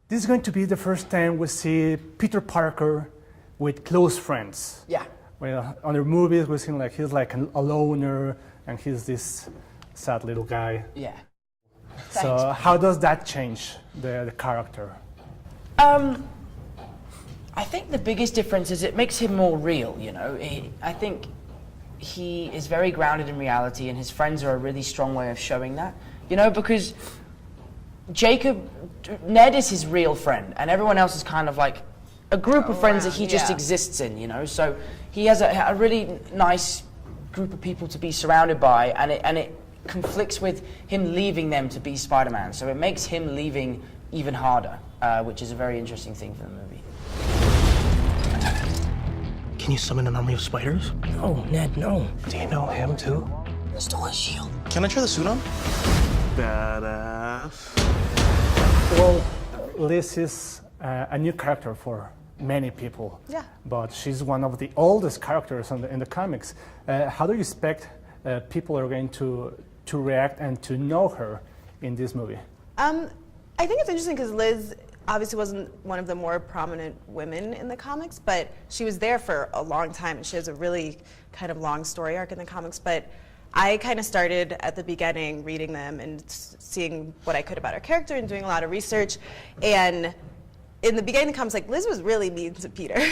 This is going to be the first time we see Peter Parker with close friends. Yeah. Well, other movies we see like he's like a loner and he's this sad little guy. Yeah. So how does that change the character? I think the biggest difference is it makes him more real, you know. I think he is very grounded in reality, and his friends are a really strong way of showing that, you know, because Ned is his real friend, and everyone else is kind of like a group of friends that he just exists in, you know. So he has a really nice group of people to be surrounded by, and it conflicts with him leaving them to be Spider-Man. So it makes him leaving even harder, which is a very interesting thing for the movie. Can you summon an army of spiders? No, Ned, no. Do you know him too? Stole his shield. Can I try the suit on? Badass. Well, Liz is a new character for many people. Yeah. But she's one of the oldest characters in the comics. How do you expect people are going to react and to know her in this movie? I think it's interesting because Liz obviously wasn't one of the more prominent women in the comics, but she was there for a long time, and she has a really kind of long story arc in the comics. But I kind of started at the beginning reading them and seeing what I could about her character and doing a lot of research. And in the beginning of the comics, like, Liz was really mean to Peter.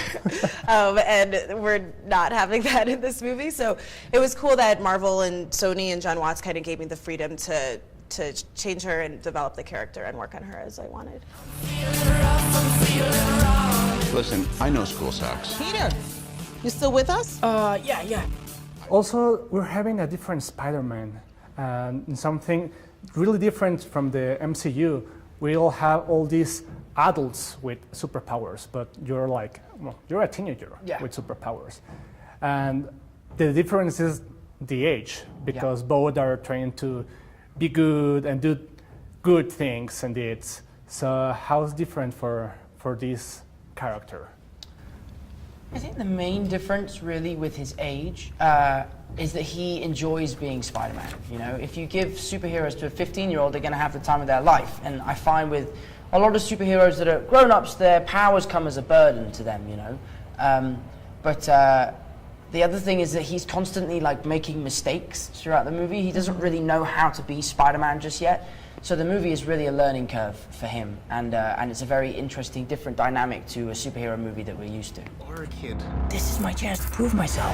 And we're not having that in this movie. So it was cool that Marvel and Sony and John Watts kind of gave me the freedom to change her and develop the character and work on her as I wanted. Listen, I know school sucks. Peter, you still with us? Yeah. Also, we're having a different Spider-Man, and something really different from the MCU. We all have all these adults with superpowers, but you're like, well, you're a teenager with superpowers. And the difference is the age, because both are trying to be good and do good things and deeds. So how's different for this character? I think the main difference really with his age is that he enjoys being Spider-Man. You know, if you give superheroes to a 15-year-old, they're going to have the time of their life. And I find with a lot of superheroes that are grown-ups, their powers come as a burden to them, you know. The other thing is that he's constantly like making mistakes throughout the movie. He doesn't really know how to be Spider-Man just yet. So the movie is really a learning curve for him, and it's a very interesting, different dynamic to a superhero movie that we're used to. Or a kid. This is my chance to prove myself.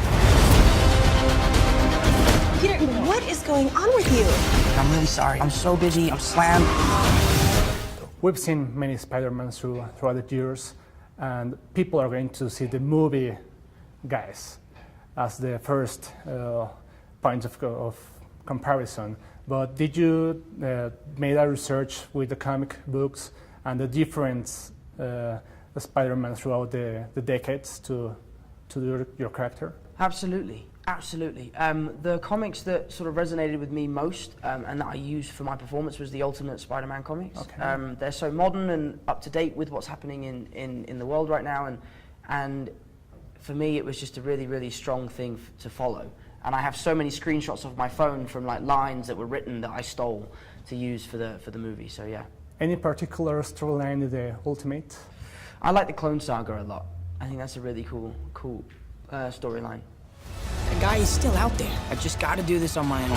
Peter, what is going on with you? I'm really sorry. I'm so busy. I'm slammed. We've seen many Spider-Mans throughout the years, and people are going to see the movie guys as the first point of comparison. But did you made a research with the comic books and the different Spider-Man throughout the decades to your character? Absolutely. The comics that sort of resonated with me most and that I used for my performance was the Ultimate Spider-Man comics. Okay. They're so modern and up to date with what's happening in the world right now, and for me it was just a really, really strong thing to follow. And I have so many screenshots of my phone from like lines that were written that I stole to use for the movie. So yeah. Any particular storyline in the Ultimate? I like the Clone Saga a lot. I think that's a really cool storyline. The guy is still out there. I just got to do this on my own.